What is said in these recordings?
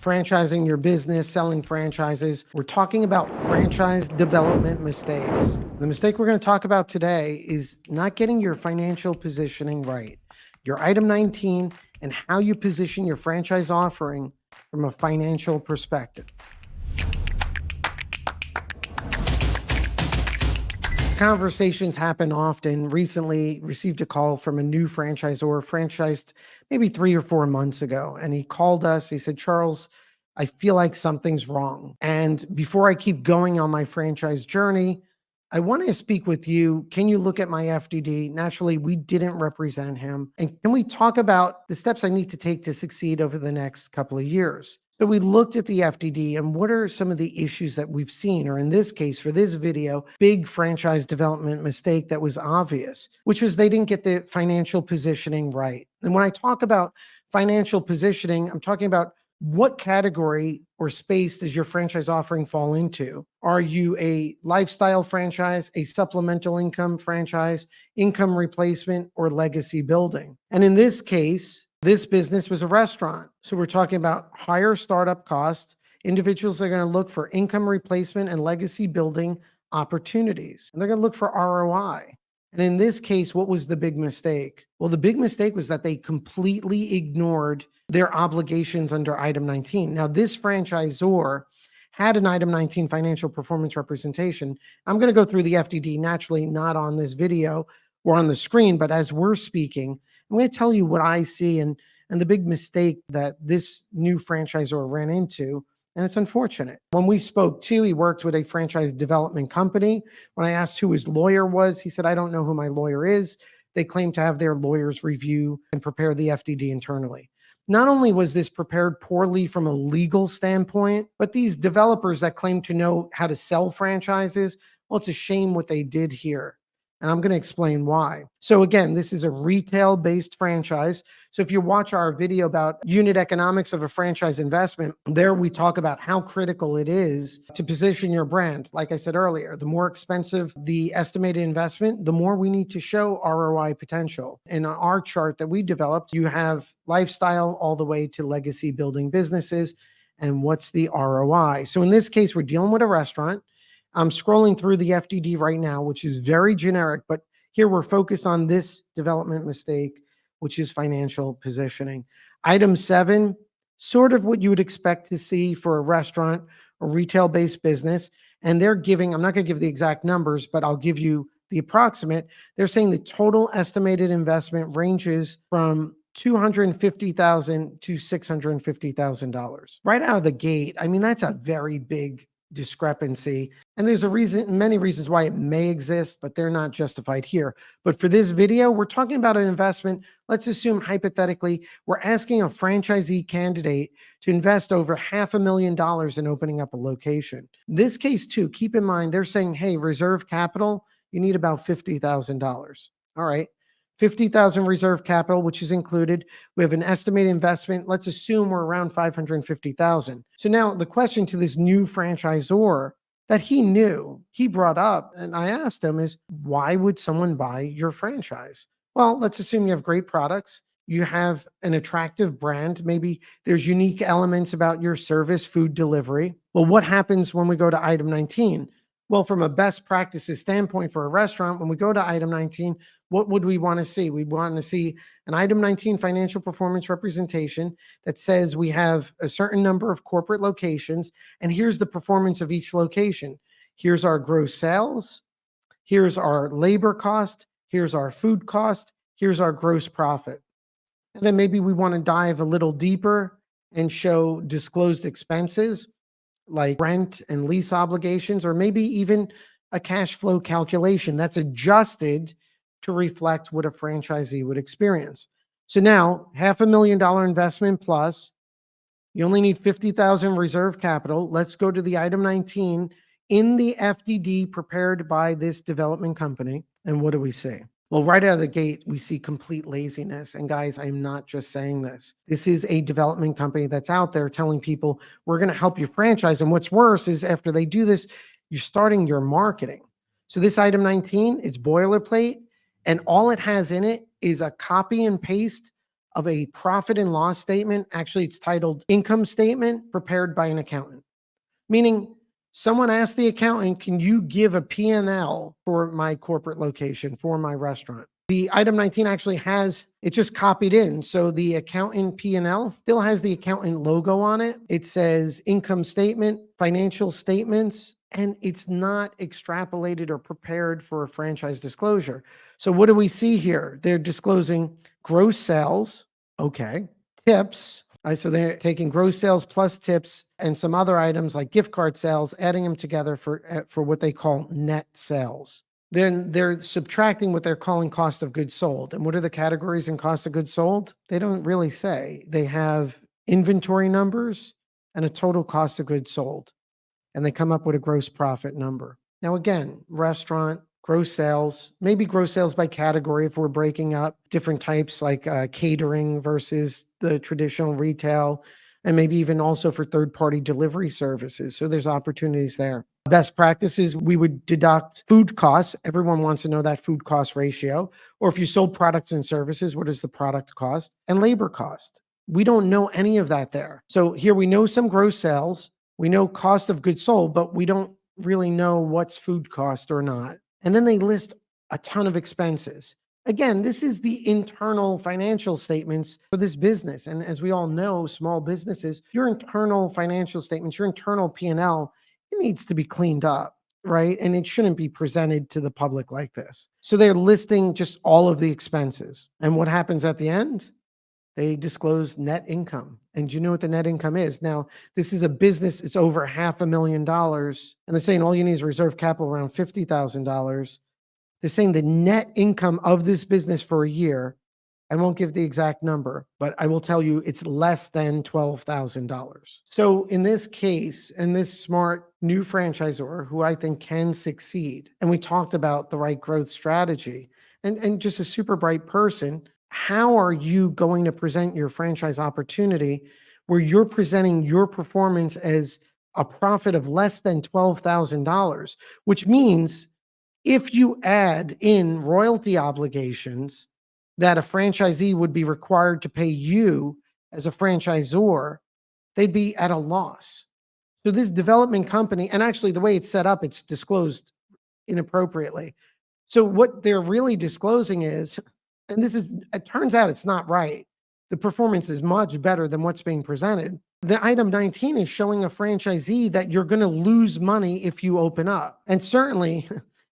franchising your business, selling franchises. We're talking about franchise development mistakes. The mistake we're going to talk about today is not getting your financial positioning right. Your item 19 and how you position your franchise offering from a financial perspective. Conversations happen often. Recently received a call from a new franchisor, franchised maybe 3 or 4 months ago. And he called us. He said, Charles, I feel like something's wrong. And before I keep going on my franchise journey, I want to speak with you. Can you look at my FDD? Naturally, we didn't represent him. And can we talk about the steps I need to take to succeed over the next couple of years? So we looked at the FDD and what are some of the issues that we've seen, or in this case, for this video, big franchise development mistake that was obvious, which was they didn't get the financial positioning right. And when I talk about financial positioning, I'm talking about what category or space does your franchise offering fall into? Are you a lifestyle franchise, a supplemental income franchise, income replacement, or legacy building? And in this case, this business was a restaurant. So we're talking about higher startup costs. Individuals are going to look for income replacement and legacy building opportunities. And they're going to look for ROI. And in this case, what was the big mistake? Well, the big mistake was that they completely ignored their obligations under item 19. Now, this franchisor had an item 19 financial performance representation. I'm going to go through the FDD, naturally not on this video or on the screen, but as we're speaking, I'm going to tell you what I see and the big mistake that this new franchisor ran into. And it's unfortunate. When we spoke to, he worked with a franchise development company. When I asked who his lawyer was, he said, I don't know who my lawyer is. They claim to have their lawyers review and prepare the FDD internally. Not only was this prepared poorly from a legal standpoint, but these developers that claim to know how to sell franchises, well, it's a shame what they did here. And I'm going to explain why. So again, this is a retail-based franchise. So if you watch our video about unit economics of a franchise investment, there we talk about how critical it is to position your brand. Like I said earlier, the more expensive the estimated investment, the more we need to show ROI potential. In our chart that we developed, you have lifestyle all the way to legacy building businesses. And what's the ROI? So in this case, we're dealing with a restaurant. I'm scrolling through the FDD right now, which is very generic, but here we're focused on this development mistake, which is financial positioning. Item 7, sort of what you would expect to see for a restaurant or retail-based business. And they're giving, I'm not going to give the exact numbers, but I'll give you the approximate. They're saying the total estimated investment ranges from $250,000 to $650,000. Right out of the gate, I mean, that's a very big discrepancy. And there's a reason, many reasons why it may exist, but they're not justified here. But for this video, we're talking about an investment. Let's assume hypothetically, we're asking a franchisee candidate to invest over $500,000 in opening up a location. This case too, keep in mind, they're saying, hey, reserve capital, you need about $50,000. All right. 50,000 reserve capital, which is included. We have an estimated investment. Let's assume we're around 550,000. So now the question to this new franchisor that he knew, he brought up, and I asked him is, why would someone buy your franchise? Well, let's assume you have great products. You have an attractive brand. Maybe there's unique elements about your service, food delivery. Well, what happens when we go to item 19? Well, from a best practices standpoint for a restaurant, when we go to item 19, what would we want to see? We want to see an item 19 financial performance representation that says we have a certain number of corporate locations, and here's the performance of each location. Here's our gross sales. Here's our labor cost. Here's our food cost. Here's our gross profit. And then maybe we want to dive a little deeper and show disclosed expenses like rent and lease obligations, or maybe even a cash flow calculation that's adjusted to reflect what a franchisee would experience. So now $500,000 investment plus, you only need 50,000 reserve capital. Let's go to the item 19 in the FDD prepared by this development company. And what do we see? Well, right out of the gate, we see complete laziness. And guys, I'm not just saying this. This is a development company that's out there telling people, we're going to help you franchise. And what's worse is after they do this, you're starting your marketing. So this item 19, it's boilerplate, and all it has in it is a copy and paste of a profit and loss statement. Actually, it's titled income statement prepared by an accountant, meaning someone asked the accountant, can you give a P&L for my corporate location, for my restaurant? The item 19 actually has, it's just copied in. So the accountant P&L still has the accountant logo on it. It says income statement, financial statements, and it's not extrapolated or prepared for a franchise disclosure. So what do we see here? They're disclosing gross sales, okay, tips. So they're taking gross sales plus tips and some other items like gift card sales, adding them together for what they call net sales. Then they're subtracting what they're calling cost of goods sold. And what are the categories in cost of goods sold? They don't really say. They have inventory numbers and a total cost of goods sold, and they come up with a gross profit number. Now, again, restaurant, gross sales, maybe gross sales by category if we're breaking up different types like catering versus the traditional retail, and maybe even also for third-party delivery services. So there's opportunities there. Best practices, we would deduct food costs. Everyone wants to know that food cost ratio. Or if you sold products and services, what is the product cost? And labor cost. We don't know any of that there. So here we know some gross sales. We know cost of goods sold, but we don't really know what's food cost or not. And then they list a ton of expenses. Again, this is the internal financial statements for this business. And as we all know, small businesses, your internal financial statements, your internal P&L, it needs to be cleaned up, right? And it shouldn't be presented to the public like this. So they're listing just all of the expenses. And what happens at the end? They disclose net income. And do you know what the net income is? Now, this is a business, it's over $500,000. And they're saying all you need is reserve capital around $50,000. They're saying the net income of this business for a year, I won't give the exact number, but I will tell you it's less than $12,000. So in this case, and this smart new franchisor who I think can succeed, and we talked about the right growth strategy and just a super bright person, how are you going to present your franchise opportunity where you're presenting your performance as a profit of less than $12,000, which means if you add in royalty obligations that a franchisee would be required to pay you as a franchisor, they'd be at a loss. So this development company, and actually the way it's set up, it's disclosed inappropriately. So what they're really disclosing is, and this is, it turns out it's not right. The performance is much better than what's being presented. The item 19 is showing a franchisee that you're going to lose money if you open up. And certainly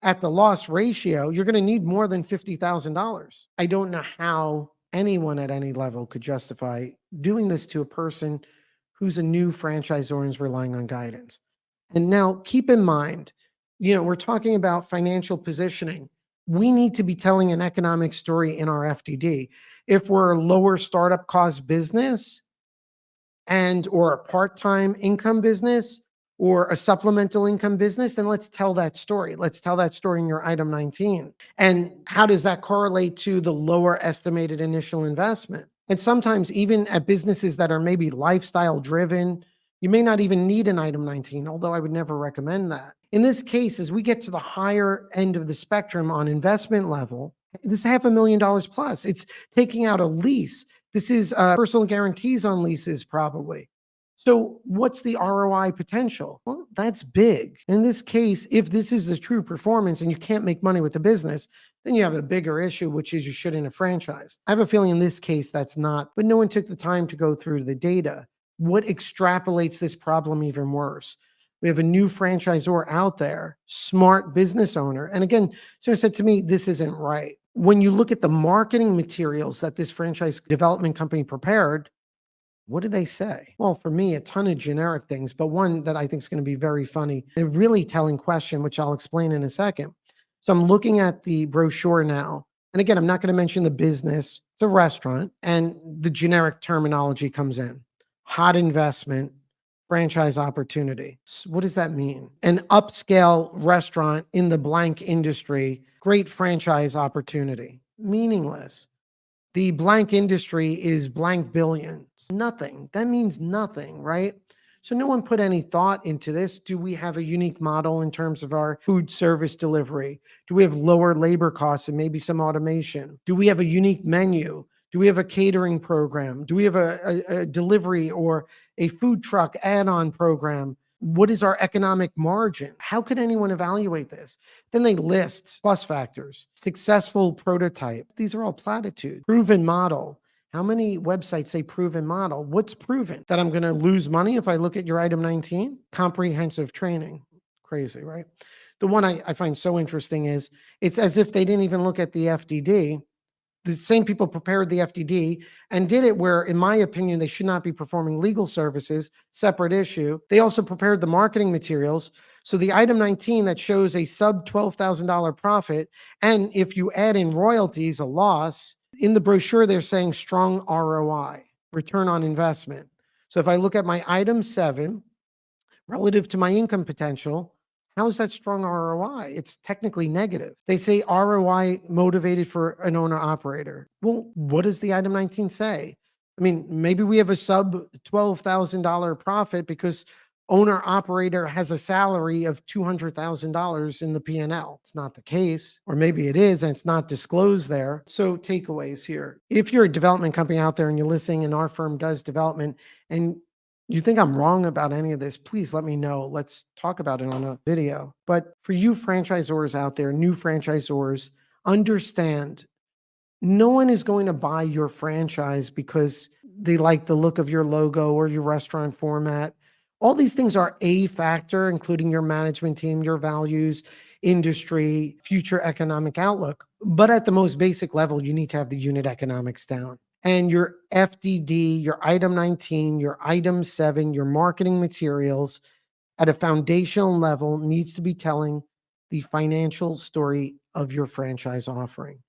at the loss ratio, you're going to need more than $50,000. I don't know how anyone at any level could justify doing this to a person who's a new franchisor and is relying on guidance. And now keep in mind, we're talking about financial positioning. We need to be telling an economic story in our FDD. If we're a lower startup cost business or a part-time income business, or a supplemental income business, then let's tell that story. Let's tell that story in your item 19. And how does that correlate to the lower estimated initial investment? And sometimes even at businesses that are maybe lifestyle driven, you may not even need an item 19, although I would never recommend that. In this case, as we get to the higher end of the spectrum on investment level, this is $500,000 plus. It's taking out a lease. This is personal guarantees on leases probably. So what's the ROI potential? Well, that's big. In this case, if this is the true performance and you can't make money with the business, then you have a bigger issue, which is you shouldn't have franchised. I have a feeling in this case that's not, but no one took the time to go through the data. What extrapolates this problem even worse? We have a new franchisor out there, smart business owner. And again, someone said to me, this isn't right. When you look at the marketing materials that this franchise development company prepared, what did they say? Well, for me, a ton of generic things, but one that I think is going to be very funny, a really telling question, which I'll explain in a second. So I'm looking at the brochure now. And again, I'm not going to mention the business, it's a restaurant, and the generic terminology comes in. Hot investment, franchise opportunity. So what does that mean? An upscale restaurant in the blank industry, great franchise opportunity. Meaningless. The blank industry is blank billions. Nothing. That means nothing, right? So no one put any thought into this. Do we have a unique model in terms of our food service delivery? Do we have lower labor costs and maybe some automation? Do we have a unique menu? Do we have a catering program? Do we have a delivery or a food truck add-on program? What is our economic margin? How can anyone evaluate this? Then they list plus factors, successful prototype. These are all platitudes. Proven model. How many websites say proven model? What's proven? That I'm going to lose money if I look at your item 19? Comprehensive training. Crazy, right? The one I find so interesting is it's as if they didn't even look at the FDD. The same people prepared the FDD and did it where, in my opinion, they should not be performing legal services, separate issue. They also prepared the marketing materials. So the item 19 that shows a sub $12,000 profit, and if you add in royalties, a loss, in the brochure, they're saying strong ROI, return on investment. So if I look at my item 7 relative to my income potential, how is that strong ROI? It's technically negative. They say ROI motivated for an owner operator. Well, what does the item 19 say? I mean, maybe we have a sub $12,000 profit because owner operator has a salary of $200,000 in the P&L. It's not the case, or maybe it is and it's not disclosed there. So takeaways here. If you're a development company out there and you're listening and our firm does development and you think I'm wrong about any of this, please let me know. Let's talk about it on a video. But for you franchisors out there, new franchisors, understand no one is going to buy your franchise because they like the look of your logo or your restaurant format. All these things are a factor, including your management team, your values, industry, future economic outlook. But at the most basic level, you need to have the unit economics down. And your FDD, your item 19, your item 7, your marketing materials at a foundational level needs to be telling the financial story of your franchise offering.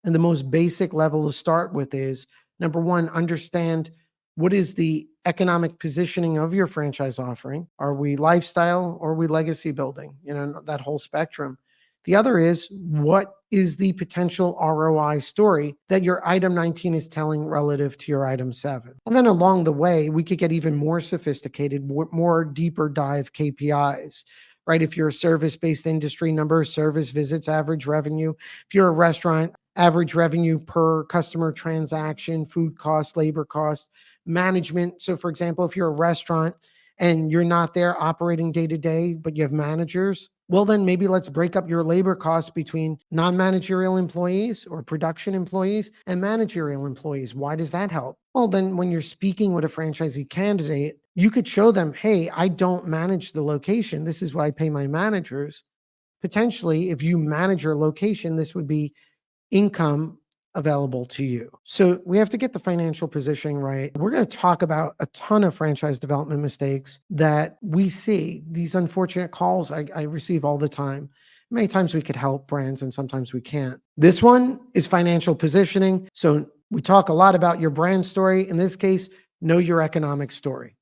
And the most basic level to start with is, number one, understand what is the economic positioning of your franchise offering. Are we lifestyle or are we legacy building? You know, that whole spectrum. The other is, what is the potential ROI story that your item 19 is telling relative to your item 7? And then along the way, we could get even more sophisticated, more deeper dive KPIs, right? If you're a service-based industry, number of service visits, average revenue. If you're a restaurant, average revenue per customer transaction, food costs, labor costs, management. So for example, if you're a restaurant and you're not there operating day to day, but you have managers, well, then maybe let's break up your labor costs between non-managerial employees or production employees and managerial employees. Why does that help? Well, then when you're speaking with a franchisee candidate, you could show them, hey, I don't manage the location. This is what I pay my managers. Potentially, if you manage your location, this would be income available to you. So we have to get the financial positioning right. We're going to talk about a ton of franchise development mistakes that we see, these unfortunate calls I receive all the time. Many times we could help brands and sometimes we can't. This one is financial positioning. So we talk a lot about your brand story. In this case, know your economic story.